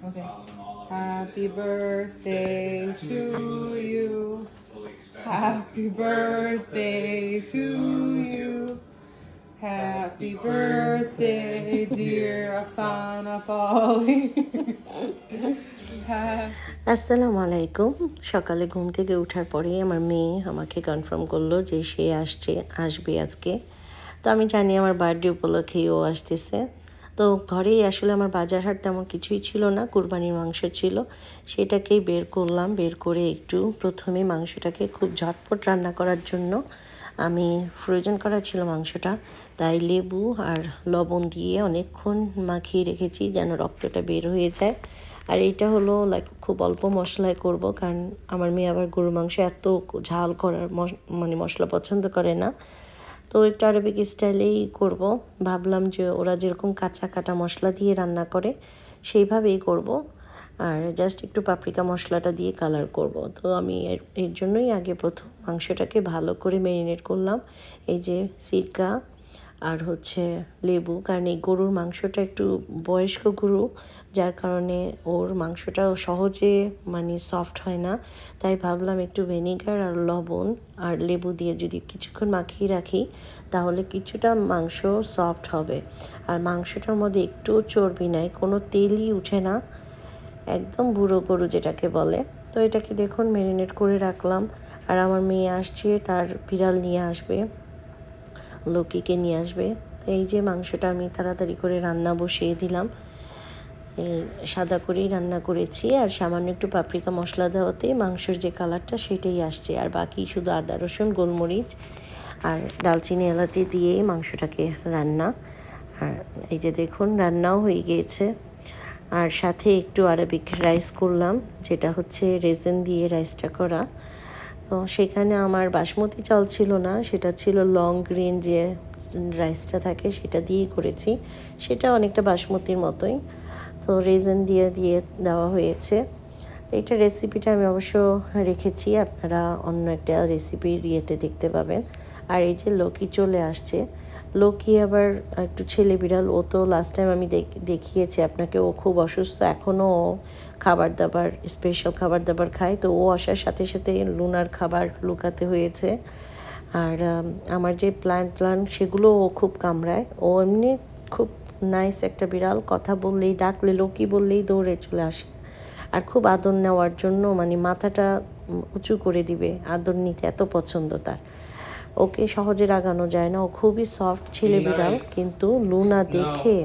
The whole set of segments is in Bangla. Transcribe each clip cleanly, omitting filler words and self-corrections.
Okay. Happy birthday to you. Happy birthday to you. Happy birthday, dear Afsana Polly. আসসালামু আলাইকুম। সকালে ঘুম থেকে ওঠার পরেই আমার মেয়ে আমাকে কনফার্ম করলো যে সে আসবে আজকে। তো আমি জানি আমার বার্থডে উপলক্ষেই ও আসতেছে। তো ঘরেই আসলে আমার বাজার হাট তেমন কিছুই ছিল না, কুরবানির মাংস ছিল, সেটাকেই বের করলাম। বের করে একটু প্রথমে মাংসটাকে খুব ঝটপট রান্না করার জন্য আমি ফ্রোজেন করা ছিল মাংসটা, তাই লেবু আর লবণ দিয়ে অনেকক্ষণ মাখিয়ে রেখেছি যেন রক্তটা বের হয়ে যায়। আর এইটা হলো খুব অল্প মশলায় করব, কারণ আমার মেয়ে আবার গরুর মাংস এত ঝাল করার মানে মশলা পছন্দ করে না। তো একটু আরবিক স্টাইলেই করব, ভাবলাম যে ওরা যেরকম কাঁচা কাটা মশলা দিয়ে রান্না করে সেইভাবেই করব, আর জাস্ট একটু পাপরিকা মশলাটা দিয়ে কালার করব। তো আমি এর জন্যই আগে প্রথম মাংসটাকে ভালো করে ম্যারিনেট করলাম। এই যে সিরকা আর হচ্ছে লেবু, কারণ এই গরুর মাংসটা একটু বয়স্ক গরু, যার কারণে ওর মাংসটা সহজে মানে সফট হয় না। তাই ভাবলাম একটু ভিনেগার আর লবণ আর লেবু দিয়ে যদি কিছুক্ষণ মাখিয়ে রাখি তাহলে কিছুটা মাংস সফট হবে। আর মাংসটার মধ্যে একটু চর্বি নাই, কোনো তেলই উঠে না, একদম বুড়ো গরু যেটাকে বলে। তো এটাকে দেখুন ম্যারিনেট করে রাখলাম। আর আমার মেয়ে আসছে, তার বিড়াল নিয়ে আসবে, লোকিকে নিয়ে আসবে। তো এই যে মাংসটা আমি তাড়াতাড়ি করে রান্না বসিয়ে দিলাম, এই সাদা করেই রান্না করেছি, আর সামান্য একটু পাপরিকা মশলা দেওয়াতে মাংসের যে কালারটা সেটাই আসছে। আর বাকি শুধু আদা রসুন গোলমরিচ আর ডালচিনি এলাচি দিয়েই মাংসটাকে রান্না। আর এই যে দেখুন রান্নাও হয়ে গিয়েছে। আর সাথে একটু আরবিক রাইস করলাম, যেটা হচ্ছে রেজেন দিয়ে রাইসটা করা। তো সেখানে আমার বাসমতি চাল ছিল না, সেটা ছিল লং গ্রিন যে রাইসটা থাকে সেটা দিয়েই করেছি, সেটা অনেকটা বাসমতির মতোই। তো রেজেন দিয়ে দেওয়া হয়েছে। এইটা রেসিপিটা আমি অবশ্য রেখেছি, আপনারা অন্য একটা রেসিপির ইয়েতে দেখতে পাবেন। আর এই যে লোকি চলে আসছে, লোকি আবার একটু ছেলে বিড়াল, ও তো লাস্ট টাইম আমি দেখিয়েছি আপনাকে, ও খুব অসুস্থ, এখনও খাবার দাবার স্পেশাল খাবার দাবার খায়। তো ও আসার সাথে সাথে লুনার খাবার লুকাতে হয়েছে। আর আমার যে প্ল্যান্ট সেগুলো ও খুব কামড়ায়। ও এমনি খুব নাইস একটা বিড়াল, কথা বললেই ডাকলে লোকি বললেই দৌড়ে চলে আসে। আর খুব আদর নেওয়ার জন্য মানে মাথাটা উঁচু করে দিবে, আদর নিতে এত পছন্দ তার। ওকে সহজে রাগানো যায় না, ও খুবই সফট ছেলে বিড়াল, কিন্তু লুনা দেখে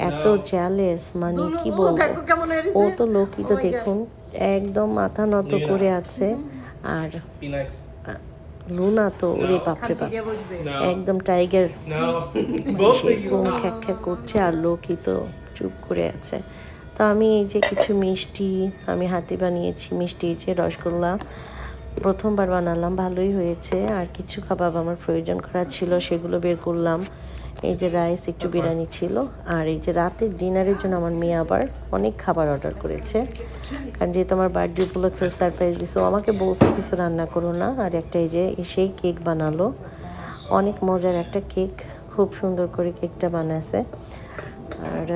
এত জ্যালেস, মানে কি বলবো। ও তো লোকি তো দেখুন একদম মাথা নত করে আছে, আর লুনা তো ওরে বাপরে বাপ একদম টাইগার, সেরকম খ্যাক খ্যাক করছে, আর লোকি তো চুপ করে আছে। তো আমি এই যে কিছু মিষ্টি আমি হাতে বানিয়েছি, মিষ্টি যে রসগোল্লা প্রথমবার বানালাম, ভালোই হয়েছে। আর কিছু কাবাব আমার প্রয়োজন করা ছিল, সেগুলো বের করলাম। এই যে রাইস, একটু বিরিয়ানি ছিল। আর এই যে রাতের ডিনারের জন্য আমার মেয়ে আবার অনেক খাবার অর্ডার করেছে, কারণ যেহেতু আমার বার্থডে উপলক্ষে সারপ্রাইজ দিছে, আমাকে বলছে কিছু রান্না করো না। আর একটা এই যে সেই কেক বানালো, অনেক মজার একটা কেক, খুব সুন্দর করে কেকটা বানাইছে। আর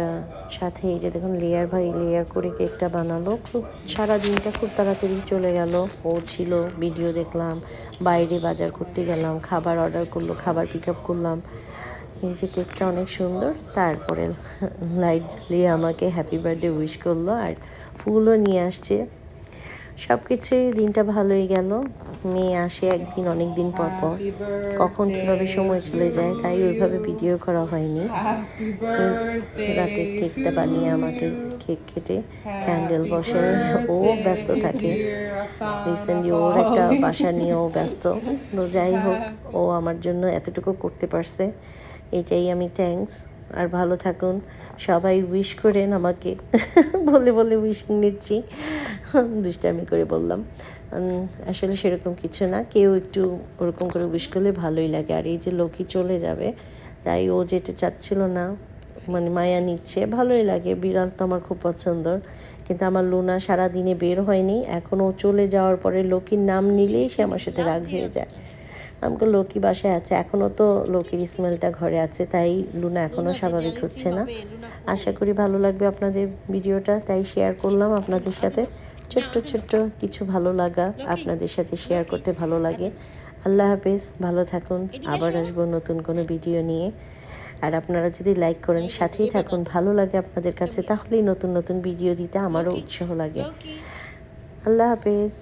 সাথে এই যে দেখুন লেয়ার করে কেকটা বানালো। খুব সারা দিনটা খুব তাড়াতাড়ি চলে গেল। ও ছিল, ভিডিও দেখলাম, বাইরে বাজার করতে গেলাম, খাবার অর্ডার করলো, খাবার পিক আপ করলাম। এই যে কেকটা অনেক সুন্দর। তারপরে লাইট জ্বালিয়ে আমাকে হ্যাপি বার্থডে উইশ করলো, আর ফুলও নিয়ে আসছে। সব কিছুই দিনটা ভালোই গেল। মেয়ে আসে একদিন, অনেক দিন পর কখন কীভাবে সময় চলে যায়, তাই ওইভাবে ভিডিও করা হয়নি। রাতে কেকটা বানিয়ে আমাকে কেক কেটে ক্যান্ডেল বসে ও ব্যস্ত থাকে। রিসেন্টলি ওর একটা বাসা নিয়েও ব্যস্ত। তো যাই হোক, ও আমার জন্য এতটুকু করতে পারছে, এটাই আমি থ্যাঙ্কস। আর ভালো থাকুন সবাই, উইশ করেন আমাকে বলে বলে উইশিং নিচ্ছি, দুষ্টামি করে বললাম। আসলে সেরকম কিছু না, কেউ একটু ওরকম করে উইশ করলে ভালোই লাগে। আর এই যে লোকি চলে যাবে, তাই ও যেতে চাচ্ছিল না, মানে মায়া নিচ্ছে, ভালোই লাগে। বিড়াল তো আমার খুব পছন্দর, কিন্তু আমার লুনা সারাদিনে বের হয়নি। এখন ও চলে যাওয়ার পরে লোকির নাম নিলেই সে আমার সাথে রাগ হয়ে যায়। আমাকে লোকি বাসায় আছে, এখনও তো লোকির স্মেলটা ঘরে আছে, তাই লুনা এখনও স্বাভাবিক হচ্ছে না। আশা করি ভালো লাগবে আপনাদের ভিডিওটা, তাই শেয়ার করলাম আপনাদের সাথে। ছোট্ট ছোট্ট কিছু ভালো লাগা আপনাদের সাথে শেয়ার করতে ভালো লাগে। আল্লাহ হাফেজ, ভালো থাকুন, আবার আসবো নতুন কোনো ভিডিও নিয়ে। আর আপনারা যদি লাইক করেন, সাথেই থাকুন, ভালো লাগে আপনাদের কাছে, তাহলেই নতুন নতুন ভিডিও দিতে আমারও উৎসাহ লাগে। আল্লাহ হাফেজ।